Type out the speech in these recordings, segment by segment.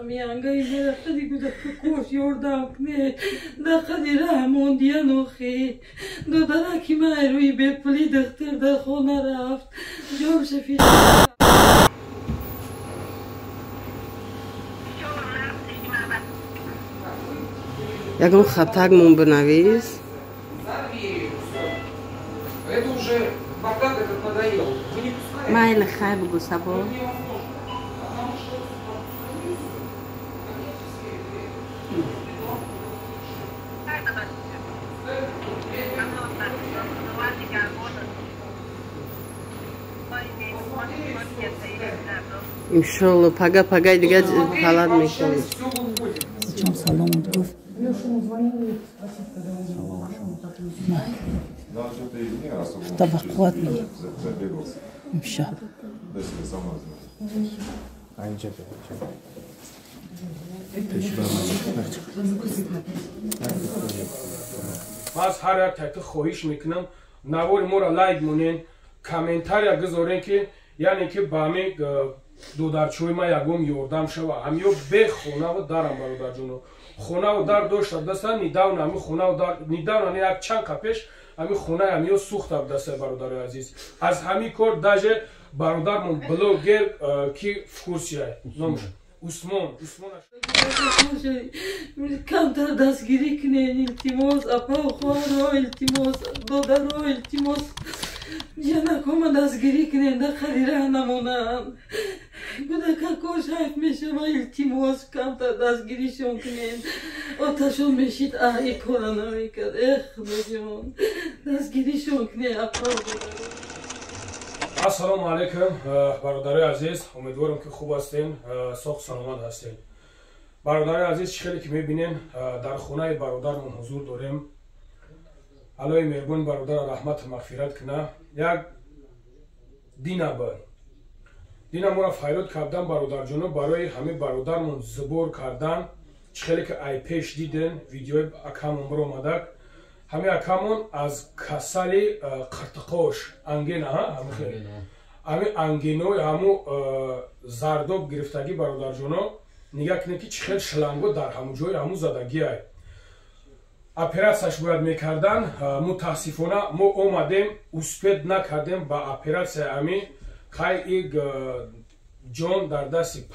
میانگای میره خدی گوده که کوش یوردم کنه دقیقی رحمون دیا نوخی دو درکی من روی بپلی دختر در خونه رفت جام شفیق یکم خطک مون بنویس مایل خیلی بگو سبا انشالله پگه دیگه حالت میکنه چون سلام گفت توقعات میگه انشالله من از هر یک تک خواهش میکنم نوار ما را لایک مونین کامنتاریا گذارین که یعنی که با همه دو درچوی ما یکم یوردم شوه همیو به خونه و دارم برادر جونو خونه و در داشت دستن نیداون همی خونه و در نیداون یک چند کپش همی خونه همیو سوخت دسته برادر عزیز از همی کار داجه برادرمون بلوگر کی فکورسیه نامش عثمان کمتر دستگیری کنین التماس اپا و خواه التماس دادر التماس جنکو من دستگیری کنین در خدیره نمونم گوده که کاش حیف میشه و التماس کمتر دستگیریشون کنین آتشون میشید ای کارا نمیکرد خدا جان دستگیریشون کنین اپا السلام علیکم برادرای عزیز امیدوارم که خوب هستین ساخت سلامت هستین برادرای عزیز خیلی که میبینین در خونه برادرمون حضور داریم الهی مهربان برادر رحمت مغفرت کنه یک دینا ما را فایرات کردن برادر جونو برای همه برادرمون زبور کردن خیلی که ای پیش دیدن ویدیو اکامون برو اومدک همه اکامون از کسل قرتقاش انگین همه انگینوی همو زردوب گرفتگی برادر جونو نگاه کنه که چه شلنگو در همو جای همو زدگی های اپراسیش باید میکردن متاسفانه ما اومدیم اسپید نکردیم با اپراسی همی خیلی جان در دست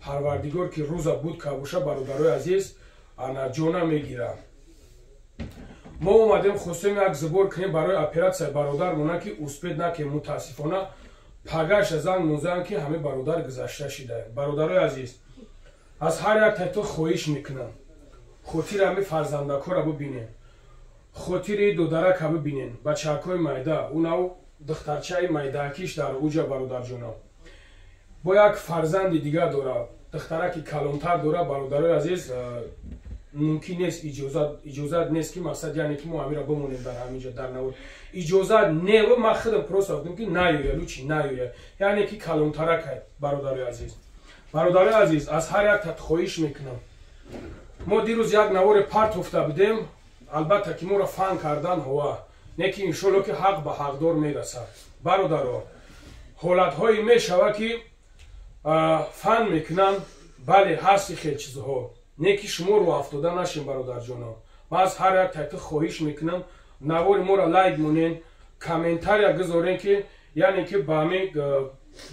پروردگار که روزا بود که باشه برادرای عزیز انا جانا میگیرم ما اومدیم خواستیم یک زبور کنیم برای اپراسیون برادرمون که اسپید نکنیم متاسفانه پگاش زنگ موزن که همه برادر گذشته شده برادرای عزیز از هر یک تایتو خواهش میکنم خاطر همه فرزندکا را ببینین خاطر دو درک را ببینین بچه‌های مایده اونو دخترچه مایدکیش در اوجا برادر جونا با یک فرزند دیگه داره دخترکی کلانتر داره برادرای عزیز ممکن نیست اجازت نیست که مقصد یعنی که ما همین را بمونیم در همینجا در نور اجازت نه و ما خودم پروسه گفتم که نیویه لوچی نیویه یعنی که کلانترک برادرای عزیز برادرای عزیز از هر یک خواهش میکنم ما دیروز یک نوار پرت افته بودیم البته که ما را فن کردن هوا نه که انشالله که حق به حقدار میرسد برادرها حالت های میشوه که فن میکنن بله هستی خیلی چیزها نه که شما رو افتاده نشین برادر جانا من از هر یک تک خواهش میکنم نوار ما را لایک مونین کامنتاریا گذارین که یعنی که با همه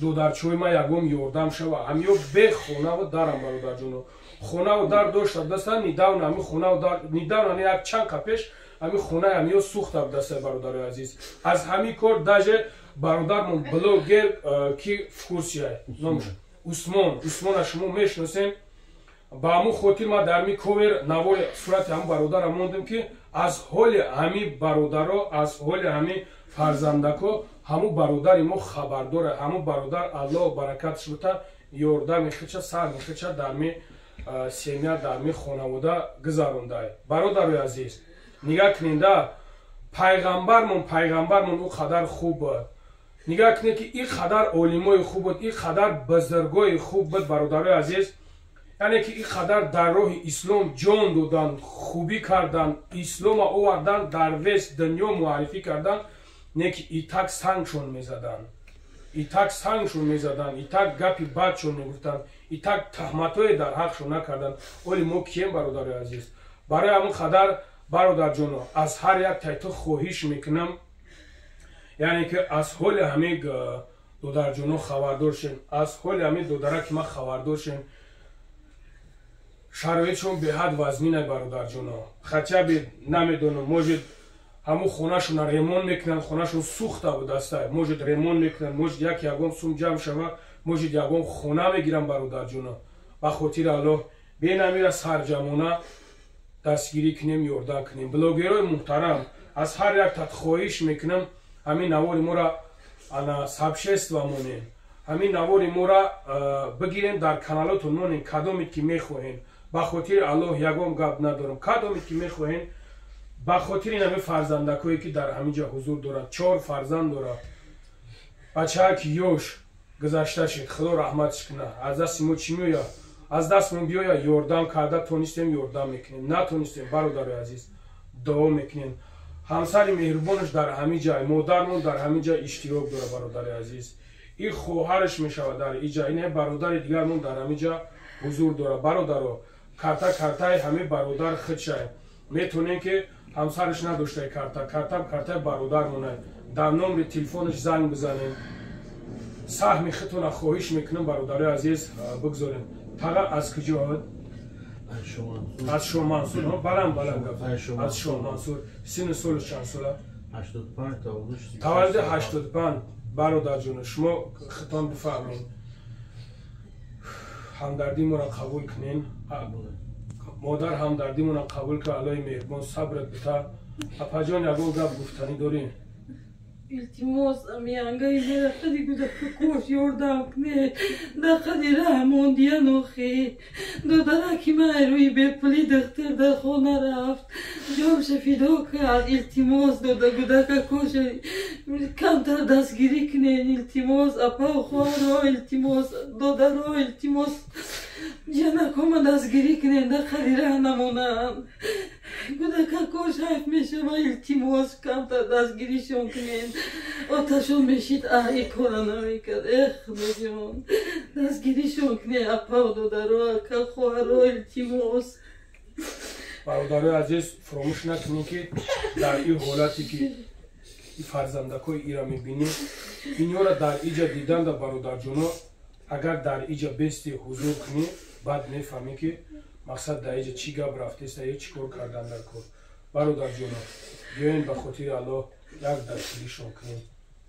دو درچوی ما یکم یوردم شوه همیو به خونه و دارم برادر جانا خونه و در داشت دستن نیداون همی خونه و در نیداون یک چند کپش همی خونه همیو سوخت دسته برادر عزیز از همی کار داجه برادرمون بلوگر کی فکورسیه نامش عثمان شما میشناسین با همون خاطر ما در می کوور نوار صورت هم برادر موندیم که از حال همی برادرها از حال همی فرزندکو همو برادر ما خبرداره همو برادر الله برکت شده یورده میخچه سر میخچه در می سیمیا در می خانواده گذرونده برادر عزیز نگاه کننده پیغمبرمون او قدر خوب بود نگاه کنید که این قدر علمای خوب بود این قدر بزرگای خوب بود برادر عزیز یعنی که این قدر در راه اسلام جان دادن خوبی کردن اسلام آوردن در وست دنیا معرفی کردن نه که این تک سنگشون میزدن итак сангшон мезаданд, итак гапи бадшон мегуфтанд, итак таҳматҳое дар ҳақшон накарданд. оли мо кием бародари азиз? барои ҳамон қадар бародарҷоно аз ҳар як тайто хоҳиш мекунам, яъне ки аз ҳоли ҳамин додарҷоно хабардор шен, аз ҳоли ҳамин додараки ма хабардор шен. шароитшон беҳад вазнин ай бародарҷоно. хачаби намедонам, можед ҳамун хонашона ремонт мекунанд, хонашон сӯхта будааст, можед ремонт мекунанд, можед як ягон сум ҷамъ шава, можед ягон хона мегиранд бародарҷоно. ба хотири Аллоҳ бенамира сарҷамона дастгирӣ кунем, ёрдам кунем. блогерои муҳтарам, аз ҳар як тат хоҳиш мекунам, ҳамин навори моро сабшества монем, ҳамин навори моро бигирем, дар каналотон монем, кадомед ки мехоҳем. ба хотири Аллоҳ ягон гап надорам, кадомед ки мехоҳем, ба хотири нами фарзандакое ки дар ҳаминҷа ҳузур дорад. 4 фарзанд дорад. бачааки ёш гузашта шид, худо раҳматш куна. аз дасти мо чӣ меояд? аз дастмон биёяд, ёрдам карда тонистем, ёрдам мекунем, натонистем, бародари азиз, дуо мекунем. ҳамсари меҳрубонаш дар ҳамин ҷай, модармон дар ҳамин ҷай иштирок дорад бародари азиз. ин хоҳараш мешавад дар ин ҷай, ин бародари дигармон дар ҳамин ҷа ҳузур дорад. бародаро, карта картаи ҳамин бародар худшай. метонем ки ҳамсараш надоштаи картаи бародармонай. дар номери телефонаш занг бизанем. саҳми худтона хоҳиш мекунам бародари азиз бигзорем. фақат аз куҷо? аз шомансур. баланд гап. аз шомансур. сину солиш чанд сола? 85. таваллуди 85. бародарҷон, шумо хитон бифаҳмед. ҳамдардимонро қабул кунен. модар ҳамдардимонро қабул кунед. аллоҳи меҳрубон сабрат бита. апаҷон ягон гап гуфтанӣ дорем? илтимос амиангаи мера қади гузашта кош ёрдам куне, да қади раҳмон диянохи додараки май рӯи бепули духтар дар хона рафт, ҷомша фидо кард. илтимос дода гудака кош камтар дастгирӣ кунен. илтимос апау хоҳаро, илтимос додаро, илтимос ҷанакома дастгирӣ кунен, да қади раҳ намонанд. гудака кош ҳайф мешава. илтимос камтар дастгиришон кунен. оташон мешид, ин кора намекард. худоҷон, дастгиришон кунен. апау додаро, ака хоҳаро, илтимос. бародарои азиз, фаромӯш накунем ки дар ин ҳолате ки фарзандакои ира мебинем, инёро дар иҷа диданда бародарҷоно, агар дар иҷа бести ҳузур кунем, баъд мефаҳмем ки мақсад дар иҷа чӣ гап рафтест, чӣ кор кардан дар кор. бародарҷоно, биёем ба хотири Аллоҳ як дастгиришон кунем.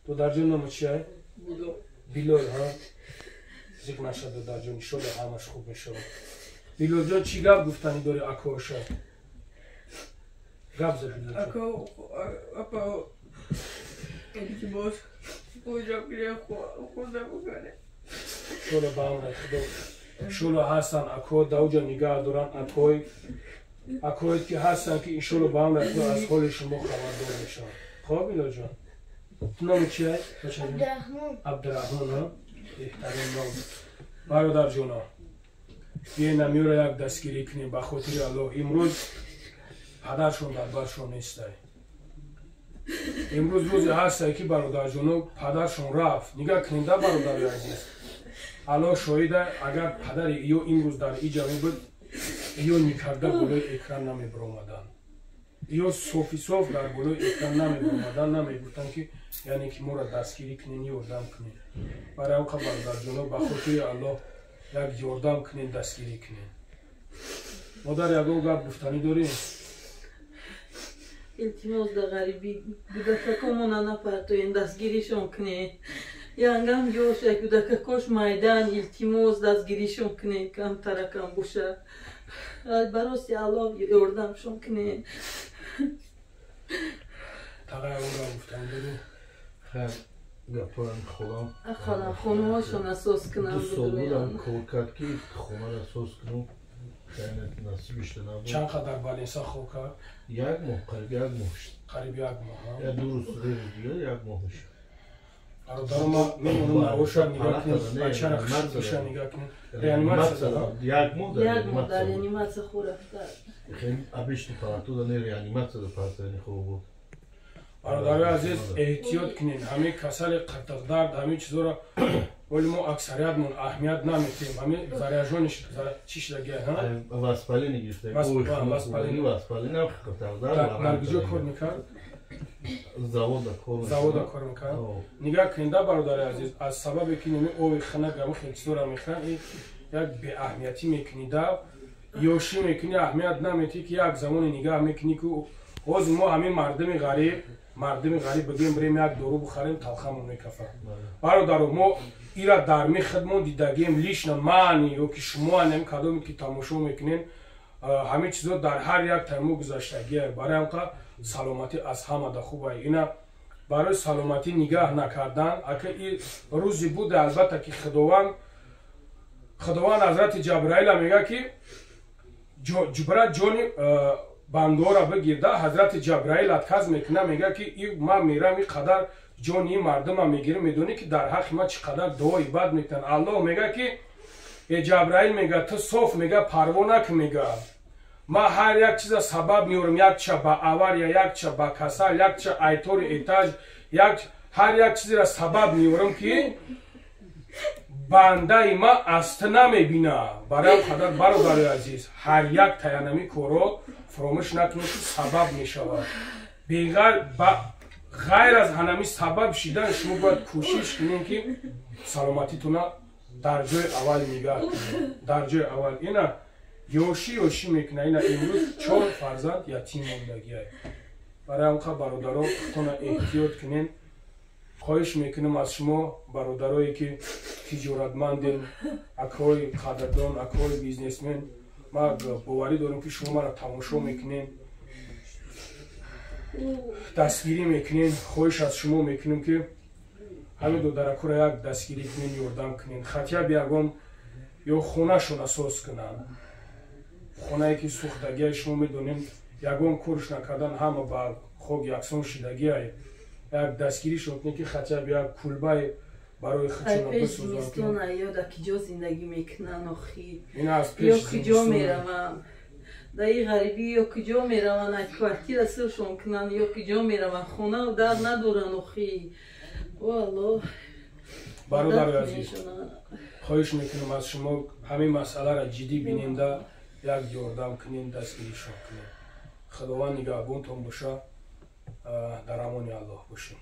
додарҷон номи чи ай? билол. зик наша додарҷон, иншолло ҳамаш хуб мешавад. билолҷон, чӣ гап гуфтанӣ дори акоша? гап за билолҷон. апау илтимос оҷа кунен, хурда бикунен. иншолло ба амри худо иншолло ҳастанд ако давҷа нигаҳ доранд. акоед ки ҳастанд ки иншолло ба амри худо аз ҳоли шумо хабардор мешаванд. хоб билолҷон, номи чи ай? абдураҳмон. беҳтарин ном. бародарҷоно, биёед намиёро як дастгирӣ кунем ба хотири Аллоҳ. имрӯз падаршон дар баршон нестай. имрӯз рӯзе ҳастай ки бародарҷоно падаршон рафт. нигаҳ кунем да бародари азиз. Аллоҳ шоҳида, агар падари ё имрӯз дар иҷа мебуд, ё никарда болои экран намебиромаданд. ё софи соф дар болои экран намебиромаданд, намегуфтанд ки яъне ки моро дастгирӣ кунен, ёрдам кунен. барои ҳам бародарҷоно, ба хотири Аллоҳ як ёрдам кунен, дастгирӣ кунен. модар ягон гап гуфтанӣ дорем? илтимос да ғарибӣ гудакакомона напартоен, дастгиришон кунен. янгам ҷоша гудакакош майдан, илтимос дастгиришон кунен, камтаракам боша. барости Аллоҳ ёрдамшон кунен. тағай ягон гап гуфтанӣ дорем? гапарам холам хонаҳошон асос кунам. 2 сол будам кор кард ки хонаро асос кунам. насибишда набуд. чанд қадар баленса хоб кард? 1 моҳ, қариб 1 моҳ шуд. қариб 1 моҳ. Я 2 рӯз дигар 1 моҳ шуд. бародарам мемонам навоша нигаҳ кунем, бачара хушиша нигаҳ кунем. реаниматсия дорад? 1 моҳ дар реаниматсия хӯ рафта. Обычный палата, не реанимация, до палата не хубаво буд. برادرای عزیز احتیاط کنین همه کسل قطق درد همه چیزا را ولی ما اکثریتمون اهمیت نمیدیم همه زریعجونش چیش لگه ها واسپالینی گرفته واسپالینی هم قطق درد در کجا کار میکرد زاودا کار میکرد نگاه کنین در برادرای عزیز از سبب که نمی اوی خنک همه خیلی را میخوان یک به اهمیتی میکنی در یوشی میکنی اهمیت نمیدی که یک زمان نگاه میکنی که اوز ما همین مردم غریب بگیم بریم یک دورو بخریم تلخمون میکفه برادرو ما ایرا درمی خدمون دیدگیم لیش نمانی یا که شما نم کدومی که تماشا میکنین همه چیزا در هر یک تایمو گذاشتگیه برای همکه سلامتی از همه دا خوبه اینا برای سلامتی نگاه نکردن اگه این روزی بوده البته که خداوند حضرت جبرائیل میگه که جبرائیل جونی بندورا بگیرده حضرت جبرائیل اتکاز میکنه میگه که من میرم این قدر جون این مردم میگیره میدونی که در حق ما چقدر دعا عبادت میکنن الله میگه که جبرائیل میگه تو صوف میگه پروانه میگه ما هر یک چیز سبب میورم یک چه با آور یا یک چه با کسل یک چه ایتور ایتاج هر یک چیزی را سبب میورم که بنده ما است نمیبینه برای خدا برادر عزیز هر یک تاینمی کورو فراموش نکنید که سبب میشود غیر از همین سبب شدن شما باید کوشش کنید که سلامتیتون در جای اول نگاه کنید در جای اول اینا یوشی میکنه اینا امروز 4 فرزند یتیم موندگیه برای همکه برادران خودتون احتیاط کنین خواهش میکنم از شما برادرایی که تجارتمندین اکای قدردان اکای بیزنسمن ما باوری دارم که شما را تماشا میکنین دستگیری میکنین خواهش از شما میکنم که همین دو درکو را یک دستگیری کنین یاردم کنین خطیه بیاگم یا خونه شون اساس کنن خونه که سوختگی شما میدونین یگم کورش نکردن همه با خوب یکسان شدگی های یک دستگیری شد که خطیه بیا کلبه برای خچون بسوزن که یا در کجا زندگی میکنن آخی یا کجا میرون در این غریبی یا کجا میرون از کوارتیر سرشون کنن یا کجا میرون خونه و در ندارن آخی والله برادر عزیز خواهش میکنم از شما همین مسئله را جدی بینیم در یک یاردم کنین دستگیری شد کنین خداوند نگهبانتون باشه در امان الله باشیم